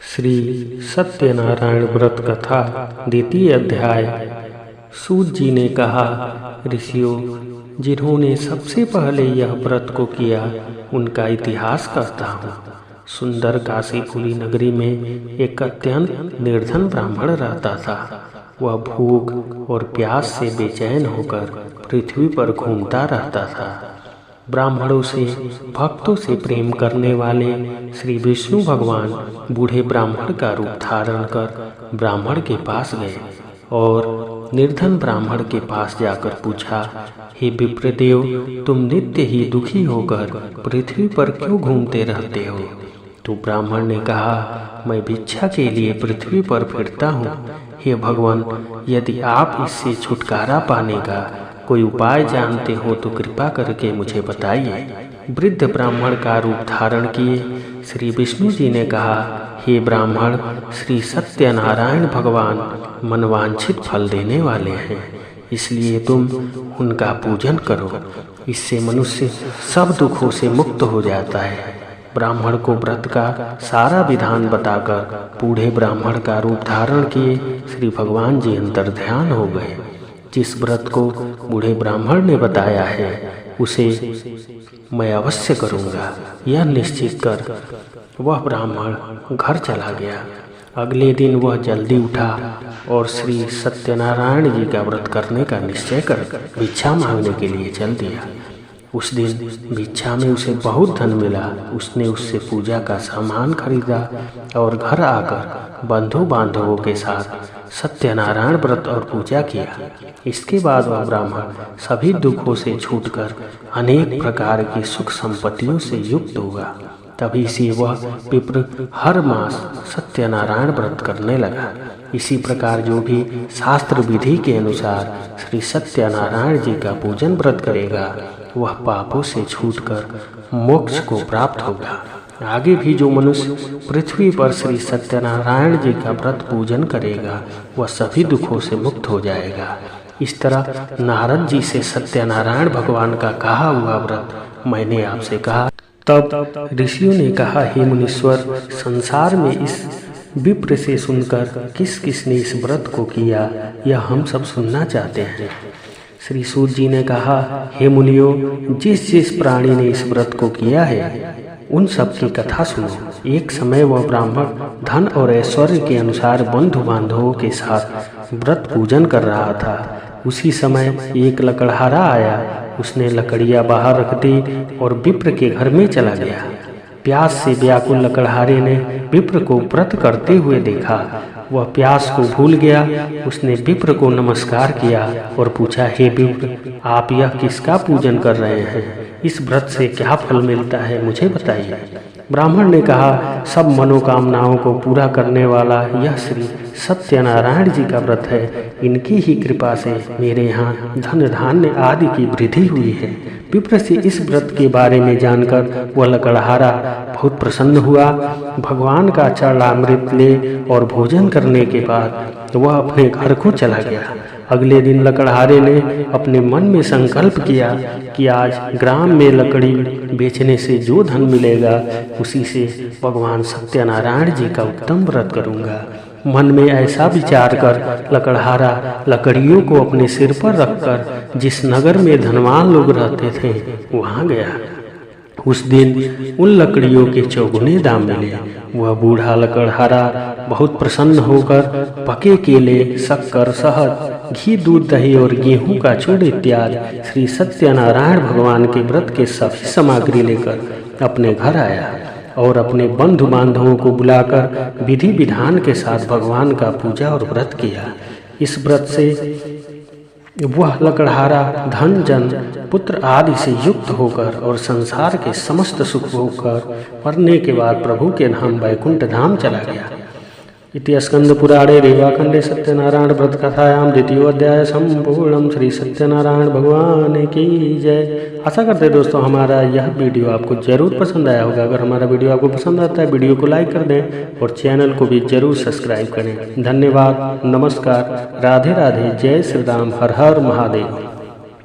श्री सत्यनारायण व्रत कथा द्वितीय अध्याय। सूत जी ने कहा, ऋषियों, जिन्होंने सबसे पहले यह व्रत को किया उनका इतिहास कहता हूँ। सुंदर काशीपुरी नगरी में एक अत्यंत निर्धन ब्राह्मण रहता था। वह भूख और प्यास से बेचैन होकर पृथ्वी पर घूमता रहता था। ब्राह्मणों से, भक्तों से प्रेम करने वाले श्री विष्णु भगवान बूढ़े ब्राह्मण का रूप धारण कर ब्राह्मण के पास गए और निर्धन ब्राह्मण के पास जाकर पूछा, हे विप्रदेव, तुम नित्य ही दुखी होकर पृथ्वी पर क्यों घूमते रहते हो? तो ब्राह्मण ने कहा, मैं भिक्षा के लिए पृथ्वी पर फिरता हूँ। हे भगवान, यदि आप इससे छुटकारा पाने का कोई उपाय जानते हो तो कृपा करके मुझे बताइए। वृद्ध ब्राह्मण का रूप धारण किए श्री विष्णु जी ने कहा, हे ब्राह्मण, श्री सत्यनारायण भगवान मनवांछित फल देने वाले हैं, इसलिए तुम उनका पूजन करो। इससे मनुष्य सब दुखों से मुक्त हो जाता है। ब्राह्मण को व्रत का सारा विधान बताकर बूढ़े ब्राह्मण का रूप धारण किए श्री भगवान जी अंतर ध्यान हो गए। जिस व्रत को बूढ़े ब्राह्मण ने बताया है उसे मैं अवश्य करूँगा, यह निश्चित कर वह ब्राह्मण घर चला गया। अगले दिन वह जल्दी उठा और श्री सत्यनारायण जी का व्रत करने का निश्चय कर भिक्षा मांगने के लिए चल दिया। उस दिन भिक्षा में उसे बहुत धन मिला। उसने उससे पूजा का सामान खरीदा और घर आकर बंधु बांधवों के साथ सत्यनारायण व्रत और पूजा किया। इसके बाद वह ब्राह्मण सभी दुखों से छूटकर अनेक प्रकार की सुख संपत्तियों से युक्त हुआ। तभी से वह विप्र हर मास सत्यनारायण व्रत करने लगा। इसी प्रकार जो भी शास्त्र विधि के अनुसार श्री सत्यनारायण जी का पूजन व्रत करेगा वह पापों से छूटकर मोक्ष को प्राप्त होगा। आगे भी जो मनुष्य पृथ्वी पर श्री सत्यनारायण जी का व्रत पूजन करेगा वह सभी दुखों से मुक्त हो जाएगा। इस तरह नारद जी से सत्यनारायण भगवान का कहा हुआ व्रत मैंने आपसे कहा। तब ऋषियों ने कहा, हे मुनीश्वर, संसार में इस विप्र से सुनकर किस किसने इस व्रत को किया यह हम सब सुनना चाहते हैं। श्री सूत जी ने कहा, हे मुनियों, जिस जिस प्राणी ने इस व्रत को किया है उन सब की कथा सुनो। एक समय वह ब्राह्मण धन और ऐश्वर्य के अनुसार बंधु बांधवों के साथ व्रत पूजन कर रहा था। उसी समय एक लकड़हारा आया। उसने लकड़ियाँ बाहर रख दी और विप्र के घर में चला गया। प्यास से व्याकुल लकड़हारे ने विप्र को व्रत करते हुए देखा। वह प्यास को भूल गया। उसने विप्र को नमस्कार किया और पूछा, हे विप्र, आप यह किसका पूजन कर रहे हैं? इस व्रत से क्या फल मिलता है, मुझे बताइए। ब्राह्मण ने कहा, सब मनोकामनाओं को पूरा करने वाला यह श्री सत्यनारायण जी का व्रत है। इनकी ही कृपा से मेरे यहाँ धन धान्य आदि की वृद्धि हुई है। विप्र से इस व्रत के बारे में जानकर वह लकड़हारा बहुत प्रसन्न हुआ। भगवान का चरणामृत ले और भोजन करने के बाद वह अपने घर को चला गया। अगले दिन लकड़हारे ने अपने मन में संकल्प किया कि आज ग्राम में लकड़ी बेचने से जो धन मिलेगा उसी से भगवान सत्यनारायण जी का उत्तम व्रत करूंगा। मन में ऐसा विचार कर लकड़हारा लकड़ियों को अपने सिर पर रखकर जिस नगर में धनवान लोग रहते थे वहां गया। उस दिन उन लकड़ियों के चौगुने दाम मिले। वह बूढ़ा लकड़हारा बहुत प्रसन्न होकर पके केले, शक्कर, शहद, घी, दूध, दही और गेहूं का चूर्ण इत्यादि श्री सत्यनारायण भगवान के व्रत के सभी सामग्री लेकर अपने घर आया और अपने बंधु बांधवों को बुलाकर विधि विधान के साथ भगवान का पूजा और व्रत किया। इस व्रत से वह लकड़हारा धन, जन, पुत्र आदि से युक्त होकर और संसार के समस्त सुख होकर मरने के बाद प्रभु के धाम वैकुंठ धाम चला गया। इति स्कंद पुराणे रेवाखंडे सत्यनारायण व्रत कथायाम द्वितीयोध्याय संपूर्णम। श्री सत्यनारायण भगवान की जय। आशा करते हैं दोस्तों हमारा यह वीडियो आपको जरूर पसंद आया होगा। अगर हमारा वीडियो आपको पसंद आता है वीडियो को लाइक कर दें और चैनल को भी जरूर सब्सक्राइब करें। धन्यवाद, नमस्कार, राधे राधे, जय श्री राम, हर हर महादेव।